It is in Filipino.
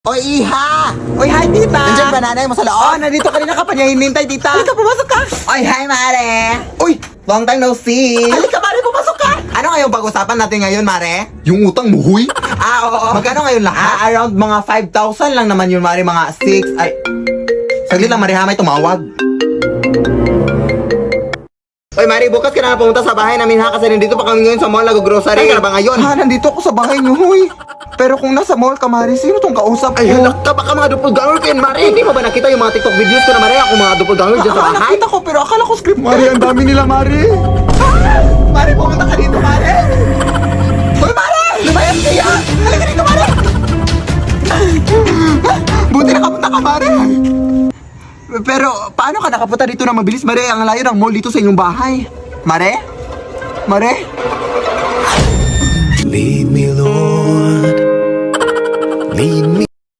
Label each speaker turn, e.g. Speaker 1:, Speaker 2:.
Speaker 1: Oy, Iha!
Speaker 2: Oy, hi, tita!
Speaker 1: Nandiyan ba nanay mo sa loob?
Speaker 2: Oh, nandito kanina ka pa niya hinintay, tita! Halika, pumasok ka!
Speaker 1: Oy, hi, Mare!
Speaker 2: Uy, long time no see!
Speaker 1: Halika, Mare, pumasok ka! Ano ngayong pag-usapan natin ngayon, Mare?
Speaker 2: Yung utang mo, huy?
Speaker 1: Oo.
Speaker 2: Magkano ngayon lahat?
Speaker 1: Around mga 5,000 lang naman yun, Mare. Mga 6, ay...
Speaker 2: Saglit lang, Maria, may tumawag.
Speaker 1: Oy, Mare, bukas ka na pumunta sa bahay namin ha, kasi nandito pa kami ngayon sa mall, nag-grocery. Ka na ba ngayon?
Speaker 2: Ha, nandito ako sa bahay niyo, huy! Pero kung nasa mall ka, Mari, sino tong kausap ko?
Speaker 1: Ay, halak ka, baka mga doppelganger ko yun, Mare. Hindi mo ba nakita yung mga TikTok videos ko na, Mare? Ako mga doppelganger dyan sa bahay.
Speaker 2: Nakita ko, pero akala ko script. Mari, ang dami nila, Mari!
Speaker 1: Mare, pumunta ka dito, Mare! Uy, Mare! Lumayas ka yan! Halika dito, Mare!
Speaker 2: Buti nakapunta ka, Mari! Pero, paano ka nakapunta dito na mabilis, Mari? Ang layo ng mall dito sa inyong bahay. Mare? Mare?
Speaker 3: Lead me, Lord. Lead me.